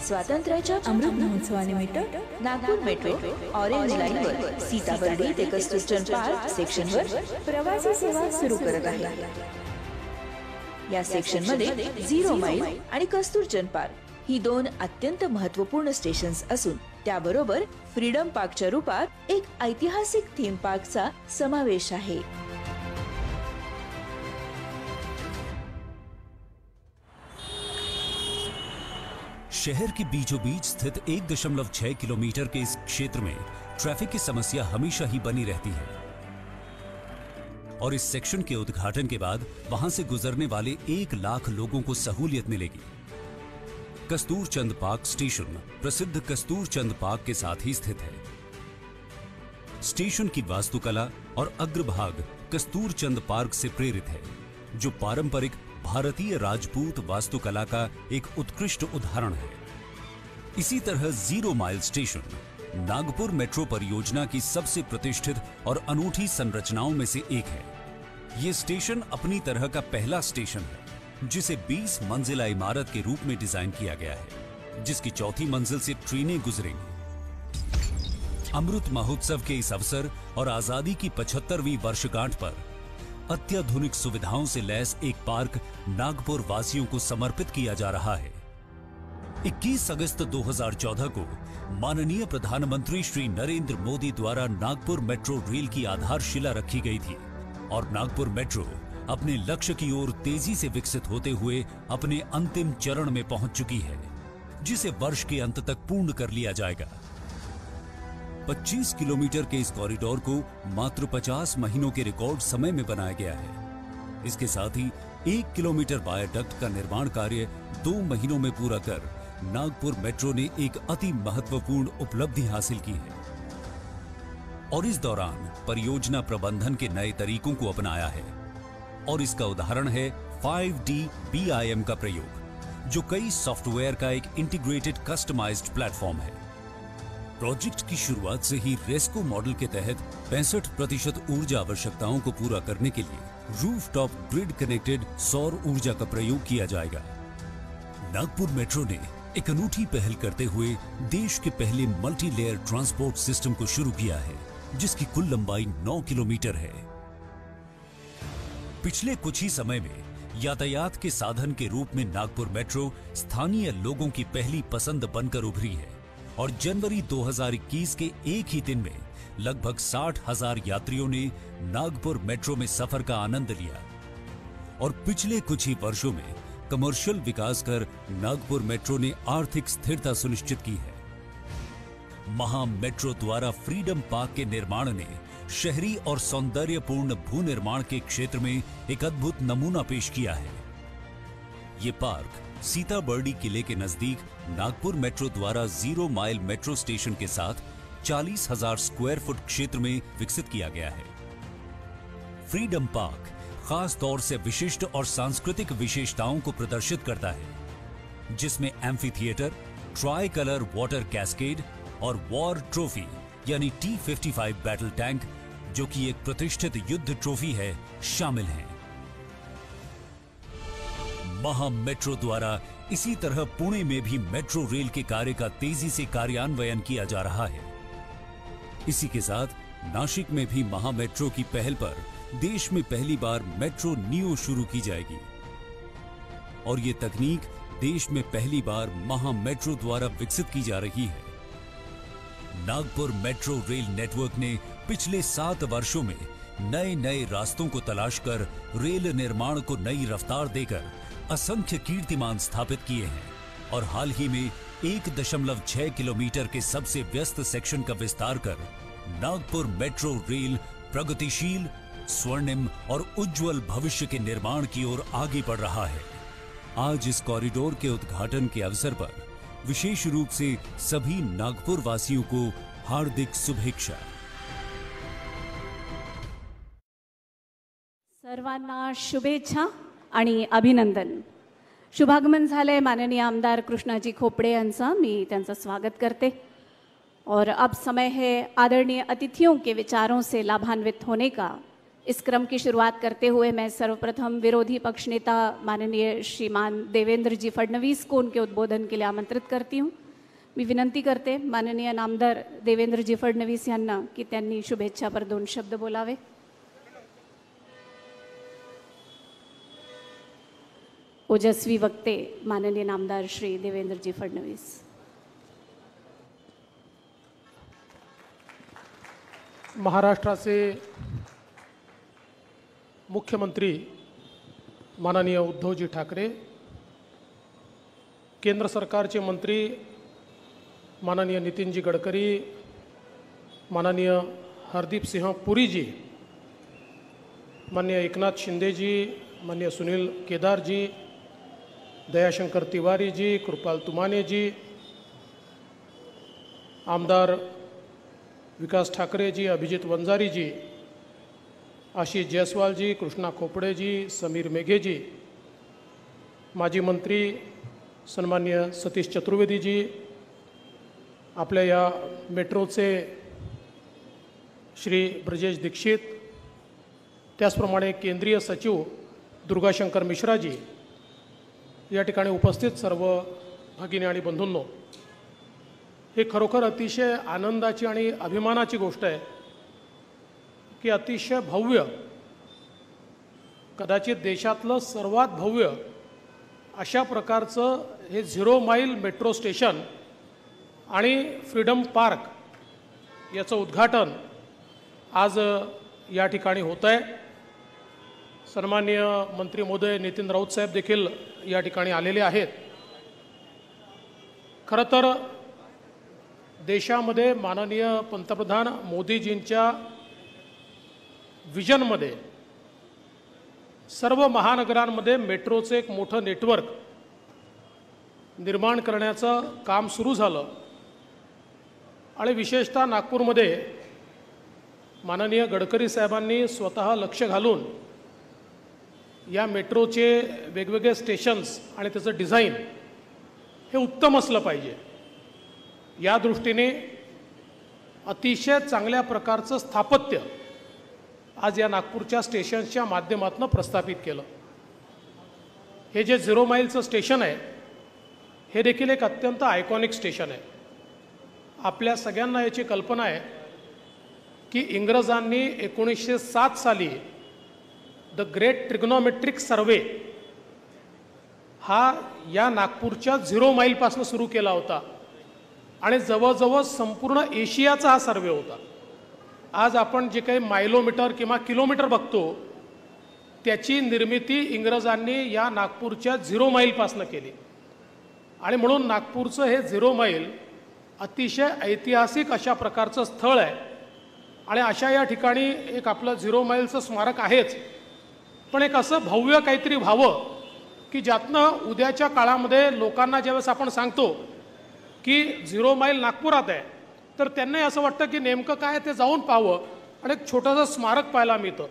स्वातंत्र्याच्या अमृत महोत्सवानिमित्त Nagpur metro orange लाईनवर सीताबर्डी ते कस्तुरचंद पार्क सेक्शनवर प्रवासी सेवा सुरू करत आहे। या सेक्शनमध्ये 0 माईल आणि कस्तुरचंद पार्क ही दोन अत्यंत महत्त्वपूर्ण स्टेशन्स असून त्याबरोबर फ्रीडम पार्कच्या रूपात एक ऐतिहासिक थीम पार्कचा समावेश आहे। शहर के बीचों बीच स्थित 1.6 किलोमीटर के इस क्षेत्र में ट्रैफिक की समस्या हमेशा ही बनी रहती है और इस सेक्शन के उद्घाटन के बाद वहां से गुजरने वाले 1 लाख लोगों को सहूलियत मिलेगी। कस्तूरचंद पार्क स्टेशन प्रसिद्ध कस्तूरचंद पार्क के साथ ही स्थित है। स्टेशन की वास्तुकला और अग्रभाग कस्तूरचंद पार्क से प्रेरित है, जो पारंपरिक भारतीय राजपूत वास्तुकला का एक उत्कृष्ट उदाहरण है। इसी तरह 0 माइल स्टेशन नागपुर मेट्रो परियोजना की सबसे प्रतिष्ठित और अनूठी संरचनाओं में से एक है। ये स्टेशन अपनी तरह का पहला स्टेशन है जिसे 20 मंजिला इमारत के रूप में डिजाइन किया गया है, जिसकी चौथी मंजिल से ट्रेनें गुजरेंगी। अमृत महोत्सव के इस अवसर और आजादी की 75वीं वर्षगांठ पर अत्याधुनिक सुविधाओं से लैस एक पार्क नागपुर वासियों को समर्पित किया जा रहा है। 21 अगस्त 2014 को माननीय प्रधानमंत्री श्री नरेंद्र मोदी द्वारा नागपुर मेट्रो रेल की आधारशिला रखी गई थी और नागपुर मेट्रो अपने लक्ष्य की ओर तेजी से विकसित होते हुए अपने अंतिम चरण में पहुंच चुकी है, जिसे वर्ष के अंत तक पूर्ण कर लिया जाएगा। 25 किलोमीटर के इस कॉरिडोर को मात्र 50 महीनों के रिकॉर्ड समय में बनाया गया है। इसके साथ ही 1 किलोमीटर वायाडक्ट का निर्माण कार्य 2 महीनों में पूरा कर नागपुर मेट्रो ने एक अति महत्वपूर्ण उपलब्धि हासिल की है और इस दौरान परियोजना प्रबंधन के नए तरीकों को अपनाया है और इसका उदाहरण है 5D BIM का प्रयोग, जो कई सॉफ्टवेयर का एक इंटीग्रेटेड कस्टमाइज्ड प्लेटफॉर्म है। प्रोजेक्ट की शुरुआत से ही रेस्को मॉडल के तहत 65% ऊर्जा आवश्यकताओं को पूरा करने के लिए रूफटॉप ग्रिड कनेक्टेड सौर ऊर्जा का प्रयोग किया जाएगा। नागपुर मेट्रो ने एक अनूठी पहल करते हुए देश के पहले मल्टी लेयर ट्रांसपोर्ट सिस्टम को शुरू किया है, जिसकी कुल लंबाई 9 किलोमीटर है। पिछले कुछ ही समय में यातायात के साधन के रूप में नागपुर मेट्रो स्थानीय लोगों की पहली पसंद बनकर उभरी है और जनवरी 2021 के एक ही दिन में लगभग 60,000 यात्रियों ने नागपुर मेट्रो में सफर का आनंद लिया और पिछले कुछ ही वर्षों में कमर्शियल विकास कर नागपुर मेट्रो ने आर्थिक स्थिरता सुनिश्चित की है। महा मेट्रो द्वारा फ्रीडम पार्क के निर्माण ने शहरी और सौंदर्यपूर्ण भू निर्माण के क्षेत्र में एक अद्भुत नमूना पेश किया है। ये पार्क सीताबर्डी किले के नजदीक नागपुर मेट्रो द्वारा 0 माइल मेट्रो स्टेशन के साथ 40,000 स्क्वायर फुट क्षेत्र में विकसित किया गया है। फ्रीडम पार्क खास तौर से विशिष्ट और सांस्कृतिक विशेषताओं को प्रदर्शित करता है, जिसमें amphi theatre, try colour water cascade और वॉर ट्रॉफी यानी T-55 बैटल टैंक, जो कि एक प्रतिष्ठित युद्ध ट्रॉफी है, शामिल हैं। महा मेट्रो द्वारा इसी तरह पुणे में भी मेट्रो रेल के कार्य का तेजी से कार्यान्वयन किया जा रहा है। इसी के साथ नासिक में भी महा मेट्रो की पहल पर देश में पहली बार मेट्रो नियो शुरू की जाएगी और ये तकनीक देश में पहली बार महा मेट्रो द्वारा विकसित की जा रही है। नागपुर मेट्रो रेल नेटवर्क ने पिछले 7 वर्षों में नए रास्तों को तलाश कर रेल निर्माण को नई रफ्तार देकर असंख्य कीर्तिमान स्थापित किए हैं और हाल ही में 1.6 किलोमीटर के सबसे व्यस्त सेक्शन का विस्तार कर नागपुर मेट्रो रेल प्रगतिशील, स्वर्णिम और उज्जवल भविष्य के निर्माण की ओर आगे बढ़ रहा है। आज इस कॉरिडोर के उद्घाटन के अवसर पर विशेष रूप से सभी नागपुर वासियों को हार्दिक शुभेच्छा। सर्वांना शुभेच्छा आणि अभिनंदन। शुभागमन झाले माननीय आमदार कृष्णाजी खोपड़े यांचा, मी त्यांचं स्वागत करते और अब समय है आदरणीय अतिथियों के विचारों से लाभान्वित होने का। इस क्रम की शुरुआत करते हुए मैं सर्वप्रथम विरोधी पक्ष नेता माननीय श्रीमान देवेंद्र जी फडणवीस को उनके उद्बोधन के लिए आमंत्रित करती हूँ. मी विनंती करते माननीय नामदार देवेंद्रजी फडणवीस यांना की त्यांनी शुभेच्छापर 2 शब्द बोलावे. ओजस्वी वक्ते माननीय नामदार श्री देवेंद्रजी फडणवीस. महाराष्ट्राचे मुख्यमंत्री माननीय उद्धवजी ठाकरे, केंद्र सरकारचे मंत्री माननीय नितीनजी गडकरी, माननीय हरदीप सिंह पुरी जी, माननीय एकनाथ शिंदे जी, माननीय सुनील केदार जी, दयाशंकर तिवारी जी, कृपाल तुमाने जी, आमदार विकास ठाकरे जी, अभिजित वंजारी जी, आशीष जायसवाल जी, कृष्णा खोपड़े जी, समीर मेघे जी, माजी मंत्री सन्मान्य सतीश चतुर्वेदी जी, आपल्या या मेट्रोचे श्री ब्रजेश दीक्षित, त्याचप्रमाणे केंद्रीय सचिव दुर्गाशंकर मिश्रा जी, या ठिकाणी उपस्थित सर्व भगिनी आणि बंधूंनो, हे खरोखर अतिशय आनंदाची आणि अभिमानाची गोष्ट आहे की अतिशय भव्य, कदाचित देशातलं सर्वात भव्य अशा प्रकारचं हे 0 माईल मेट्रो स्टेशन आणि फ्रीडम पार्क याचं उद्घाटन आज या ठिकाणी होत आहे. सन्माननीय मंत्री महोदय नितीन राऊत साहेब देखील या ठिकाणी आलेले आहेत. खरं तर देशामध्ये माननीय पंतप्रधान मोदीजींच्या विजनमध्ये सर्व महानगरांमध्ये मेट्रोचे एक मोठं नेटवर्क निर्माण करण्याचं काम सुरू झालं आणि विशेषतः नागपूरमध्ये माननीय गडकरी साहेबांनी स्वतः लक्ष घालून या मेट्रोचे वेगवेगळे स्टेशन्स आणि त्याचं डिझाईन हे उत्तम असलं पाहिजे या दृष्टीने अतिशय चांगल्या प्रकारचं स्थापत्य आज या नागपूरच्या स्टेशन्सच्या माध्यमातून प्रस्थापित केलं. हे जे 0 माईलचं स्टेशन आहे हे देखील एक अत्यंत आयकॉनिक स्टेशन आहे. आपल्या सगळ्यांना याची कल्पना आहे की इंग्रजांनी 1907 साली द ग्रेट ट्रिग्नोमेट्रिक सर्वे हा या नागपूरच्या 0 माईलपासून सुरू केला होता आणि जवळजवळ संपूर्ण एशियाचा हा सर्वे होता. आज आपण जे काही मायलोमीटर किंवा किलोमीटर बघतो त्याची निर्मिती इंग्रजांनी या नागपूरच्या 0 माईलपासून केली आणि म्हणून नागपूरचं हे 0 माईल अतिशय ऐतिहासिक अशा प्रकारचं स्थळ आहे आणि अशा या ठिकाणी एक आपलं 0 माईलचं स्मारक आहेच, पण एक असं भव्य काहीतरी व्हावं की ज्यातनं उद्याच्या काळामध्ये लोकांना ज्यावेळेस आपण सांगतो की 0 माईल नागपुरात आहे तर त्यांनाही असं वाटतं की नेमकं काय ते जाऊन पाहावं आणि एक छोटंसं स्मारक पाहायला मिळतं.